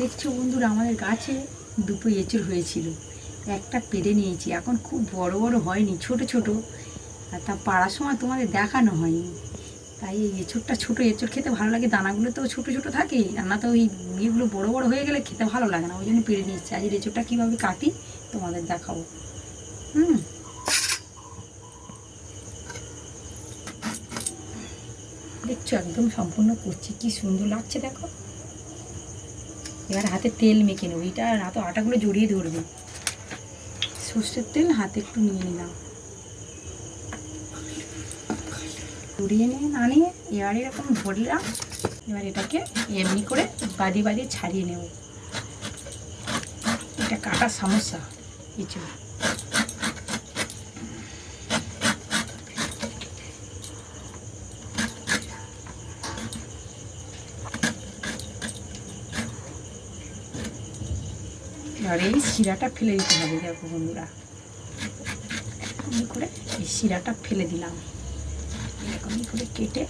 দেখছো বন্ধুরা, আমাদের গাছে দুটো এঁচড় হয়েছিল, একটা পেড়ে নিয়েছি। এখন খুব বড় বড় হয়নি, ছোট ছোট। আর তা পাড়ার সময় তোমাদের দেখানো হয়নি, তাই এই এঁচড়টা, ছোটো এঁচড় খেতে ভালো লাগে। দানাগুলো তো ছোটো ছোটো থাকে, আর না তো ওই ইয়েগুলো বড়ো বড়ো হয়ে গেলে খেতে ভালো লাগে না, ওই জন্য পেড়ে নিয়েছি। আজ এঁচড়টা কীভাবে কাটি তোমাদের দেখাবো। দেখছো একদম সম্পূর্ণ করছি, কি সুন্দর লাগছে দেখো। এবার হাতে তেল মেখে নেবো, এইটা না তো আটাগুলো জড়িয়ে ধরবে। সর্ষের তেল হাতে একটু নিয়ে নিলাম, জড়িয়ে নিয়ে না নিয়ে এবার এরকম ধরলাম। এবার এটাকে এমনি করে বাদিয়ে বাদিয়ে ছাড়িয়ে নেব। এটা কাটার সমস্যা কিছু। এবার এই শিরাটা ফেলে দিতে হবে। দেখো বন্ধুরা, এরকমই করে এই শিরাটা ফেলে দিলাম। এরকমই করে কেটে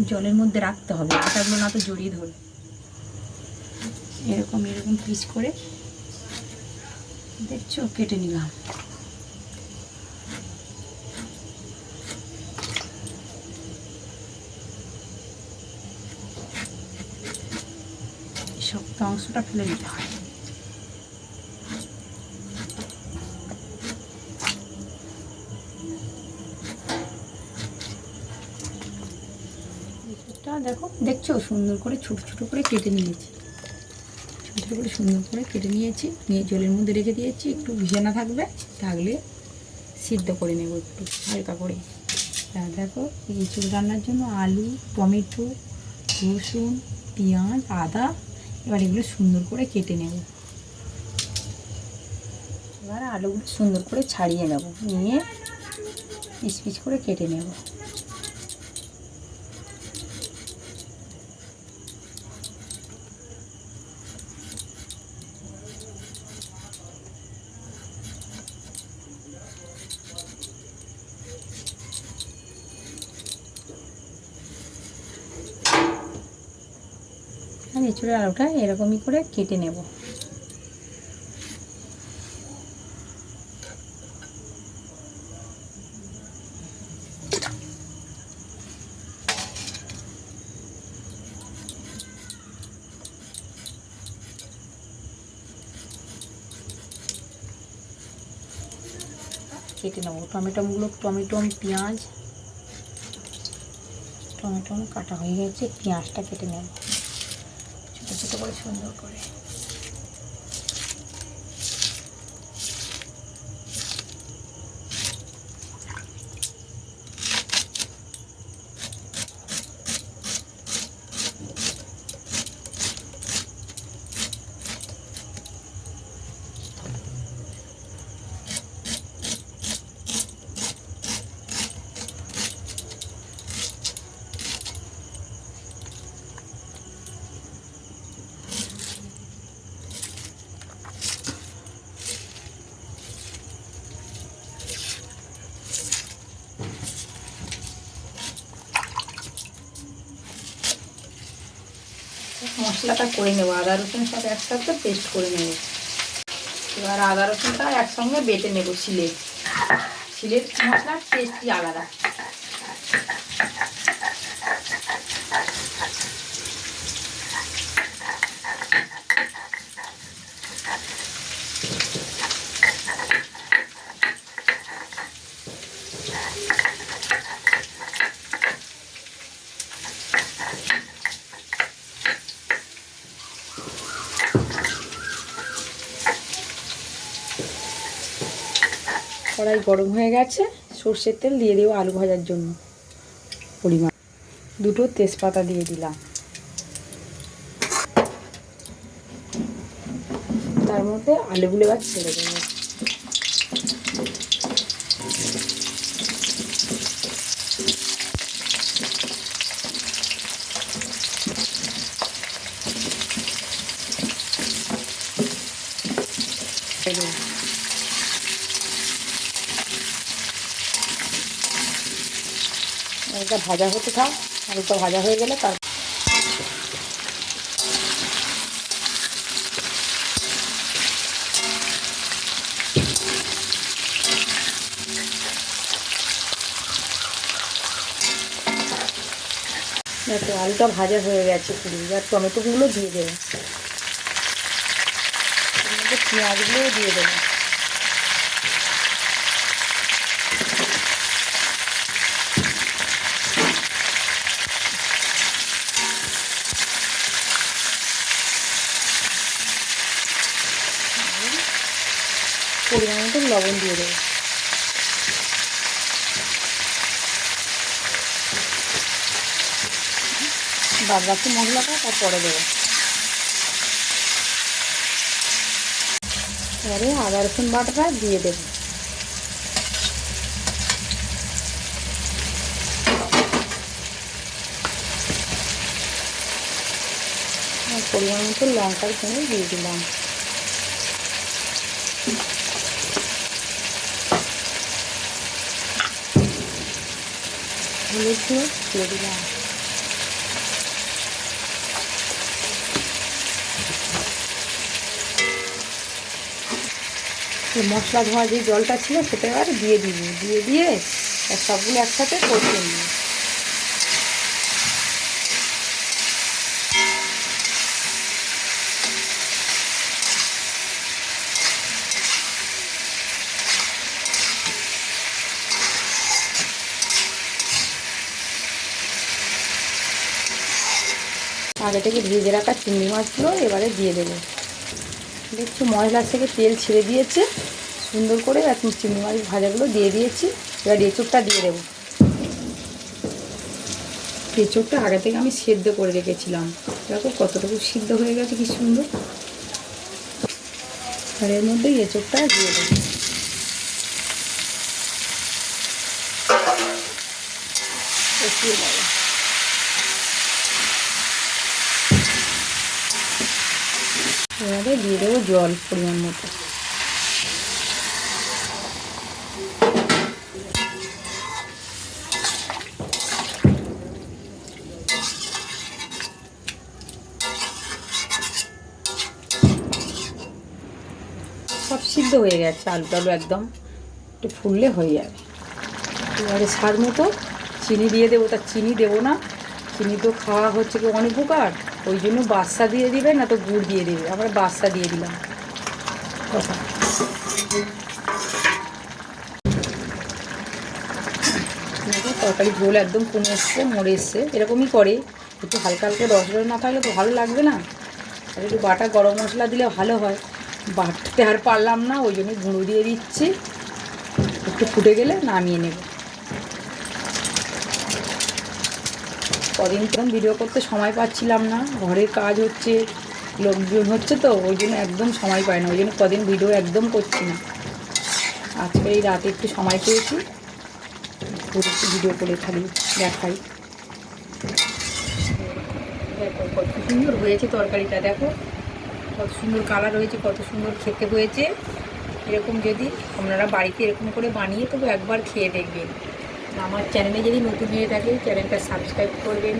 জলের মধ্যে রাখতে হবে, আটাগুলো না তো জড়িয়ে ধরবে। এরকম এরকম পিস করে দেখছো কেটে নিলাম। শক্ত অংশটা ফেলে দিতে হয়। দেখো, দেখছো সুন্দর করে ছোট ছোট করে কেটে নিয়েছি। ছোট ছোট করে সুন্দর করে কেটে নিয়েছি, নিয়ে জলের মধ্যে রেখে দিয়েছি। একটু ভিজানো থাকবে, থাকলে সিদ্ধ করে নেব একটু হালকা করে। দেখো, এঁচড় রান্নার জন্য আলু, টমেটো, রসুন, পেঁয়াজ, আদা, এবার এগুলো সুন্দর করে কেটে নেব। এবার আলুগুলো সুন্দর করে ছাড়িয়ে নেব, নিয়ে পিস পিস করে কেটে নেব। আর এঁচড়ের আলুটা এরকমই করে কেটে নেব। কেটে নেব টমেটো, পেঁয়াজ, টমেটো কাটা হয়ে গেছে। পেঁয়াজটা কেটে নেব ছোটো ছোটো করে সুন্দর করে। মশলাটা করে নেব, আদা রসুন সব একসাথে পেস্ট করে নেব। এবার আদা রসুনটা একসঙ্গে বেটে নেব শিলে। শিলের মশলার টেস্টই আলাদা। কড়াই গরম হয়ে গেছে, সর্ষের তেল দিয়ে দেবো আলু ভাজার জন্য পরিমাণ। দুটো তেজপাতা দিয়ে দিলাম, তার মধ্যে আলুগুলো এবার ছেড়ে দেবো। এটা ভাজা হতে থাক, আলুটা ভাজা হয়ে গেলে তার দেখো আলুটা ভাজা হয়ে গেছে পুরো, আর টমেটোগুলো দিয়ে দেবো, এর মধ্যে পেঁয়াজগুলোও দিয়ে দেবো। পরিমাণ মতো লবণ দিয়ে দেবো। বাদ বাকি মশলাটা তারপরে দেবো। এবারে আদা রসুন বাটাটা দিয়ে দেবো। পরিমাণ মতো লঙ্কার গুঁড়ো দিয়ে দিলাম। হলুদ গুঁড়ো দিয়ে দিলাম। মশলা ধোয়া যে জলটা ছিল সেটা এবার দিয়ে দিয়ে সবগুলো একসাথে কষিয়ে নিই। আগে থেকে ভেজে রাখা চিংড়ি মাছগুলো এবারে দিয়ে দেবো। দেখছি মশলার থেকে তেল ছেড়ে দিয়েছে সুন্দর করে, এখন চিংড়ি মাছ ভাজাগুলো দিয়ে দিয়েছি। এবার এঁচোড়টা দিয়ে দেবো। এঁচোড়টা আগে থেকে আমি সেদ্ধ করে রেখেছিলাম, দেখো কতটুকু সিদ্ধ হয়ে গেছে, কি সুন্দর। আর এর মধ্যে এঁচোড়টা দিয়ে দেবো। এবারে দিয়ে দেবো জল পরিমাণ মতো। সব সিদ্ধ হয়ে গেছে, আলু টালু একদম একটু ফুললে হয়ে যাবে। এবারে স্বাদ মতো চিনি দিয়ে দেবো। তা চিনি দেবো না, চিনি তো খাওয়া হচ্ছে কি অনেক উপকার, ওই জন্য বাদশা দিয়ে দিবে, না তো গুড় দিয়ে দেবে। আমরা বাদশা দিয়ে দিলাম। কথা তরকারি ঝোল একদম কমে এসছে, মরে এসছে, এরকমই করে। একটু হালকা হালকা রস রস না থাকলে তো ভালো লাগবে না। আর একটু বাটা গরম মশলা দিলে ভালো হয়, বাটতে আর পারলাম না, ওই জন্য গুঁড়ো দিয়ে দিচ্ছি। একটু ফুটে গেলে নামিয়ে নেব। কদিন তখন ভিডিও করতে সময় পাচ্ছিলাম না, ঘরের কাজ হচ্ছে, লোকজন হচ্ছে, তো ওই জন্য একদম সময় পাই না, ওই জন্য কদিন ভিডিও একদম করছি না। আজকে এই রাতে একটু সময় পেয়েছি, একটু ভিডিও করে খালি দেখাই। দেখো কত সুন্দর হয়েছে তরকারিটা, দেখো কত সুন্দর কালার হয়েছে, কত সুন্দর খেতে হয়েছে। এরকম যদি আপনারা বাড়িতে এরকম করে বানিয়ে তবু একবার খেয়ে দেখবেন। আমার চ্যানেলে যদি নতুন হয়ে থাকে চ্যানেলটা সাবস্ক্রাইব করবেন,